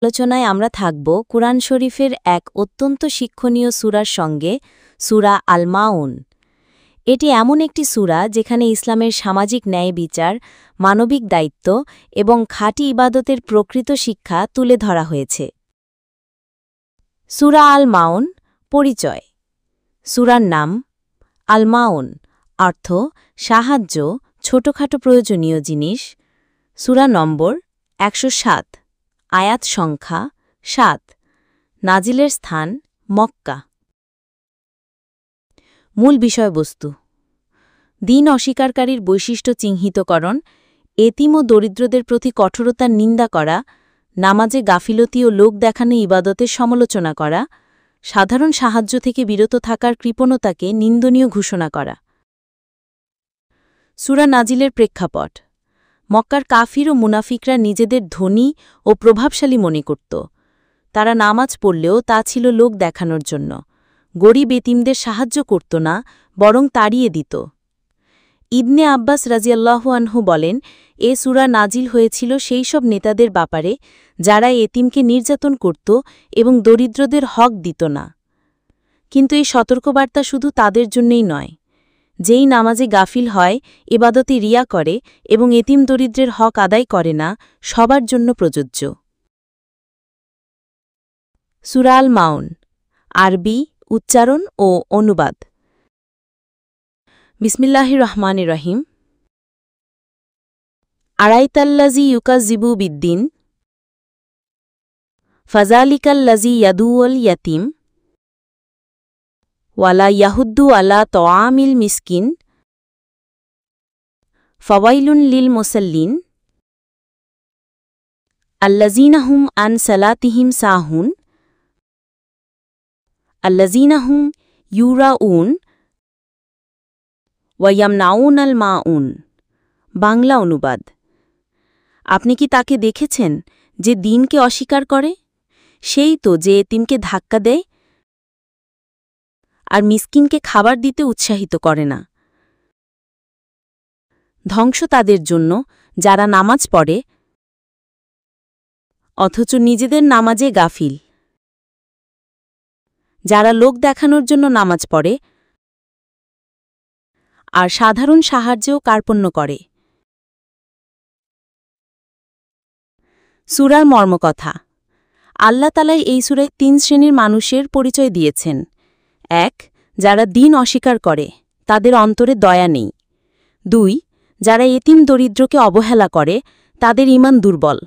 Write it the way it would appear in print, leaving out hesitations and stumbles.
আলোচনায় আমরা থাকব কুরআন শরীফের এক অত্যন্ত শিক্ষণীয় সূরার সঙ্গে, সূরা আল মাউন। এটি এমন একটি সূরা যেখানে ইসলামের সামাজিক ন্যায় বিচার, মানবিক দায়িত্ব এবং খাঁটি ইবাদতের প্রকৃত শিক্ষা তুলে ধরা হয়েছে। সূরা আল মাউন। পরিচয়। সূরার নাম আল মাউন, অর্থ সাহায্য, ছোটখাটো প্রয়োজনীয় জিনিস। সূরা নম্বর ১০৭, আয়াত সংখ্যা ৭, নাজিলের স্থান মক্কা। মূল বিষয়বস্তু: দ্বীন অস্বীকারীর বৈশিষ্ট্য চিহ্নিতকরণ, এতিম ও দরিদ্রদের প্রতি কঠোরতার নিন্দা করা, নামাজে গাফিলতি ও লোক দেখানো ইবাদতের সমালোচনা করা, সাধারণ সাহায্য থেকে বিরত থাকার কৃপণতাকে নিন্দনীয় ঘোষণা করা। সূরা নাজিলের প্রেক্ষাপট: মক্কার কাফির ও মুনাফিকরা নিজেদের ধনী ও প্রভাবশালী মনে করত। তারা নামাজ পড়লেও তা ছিল লোক দেখানোর জন্য। গরিব এতিমদের সাহায্য করত না, বরং তাড়িয়ে দিত। ইবনে আব্বাস রাজিয়াল্লাহু আনহু বলেন, এ সূরা নাজিল হয়েছিল সেই সব নেতাদের ব্যাপারে যারা এতিমকে নির্যাতন করত এবং দরিদ্রদের হক দিত না। কিন্তু এই সতর্কবার্তা শুধু তাদের জন্যই নয়। যেই নামাজে গাফিল হয়, ইবাদতে রিয়া করে এবং এতিম দরিদ্রের হক আদায় করে না, সবার জন্য প্রযোজ্য। সূরা আল মাউন। আরবি উচ্চারণ ও অনুবাদ। বিসমিল্লাহির রহমানির রহিম। আরাইতাল্লাযী ইউকাযযিবু বিদ্দীন ফাযালিকাল্লাযী ইয়াদুউল ইয়াতীম ওয়ালা ইয়াহুদ্দু আলা তআমিল মিসকিন ফাওয়াইলুন লিল মুসাল্লিন আল্লাযীনা হুম আন সালাতিহিম সাহুন আল্লাযীনা হুম ইউরাউন ওয়া ইয়ামনাউনাল মাউন। বাংলা অনুবাদ: আপনি কি তাকে দেখেছেন যে দ্বীনকে অস্বীকার করে? সেই তো যে এতিমকে ধাক্কা দেয় আর মিসকিনকে খাবার দিতে উৎসাহিত করে না। ধ্বংস তাদের জন্য যারা নামাজ পড়ে অথচ নিজেদের নামাজে গাফিল, যারা লোক দেখানোর জন্য নামাজ পড়ে আর সাধারণ সাহায্যেও কার্পণ্য করে। সূরার মর্মকথা: আল্লাহ তাআলা এই সূরায় ৩ শ্রেণীর মানুষের পরিচয় দিয়েছেন। ১. যারা দ্বীন অস্বীকার করে, তাদের অন্তরে দয়া নেই। ২. যারা এতিম দরিদ্রকে অবহেলা করে, তাদের ঈমান দুর্বল।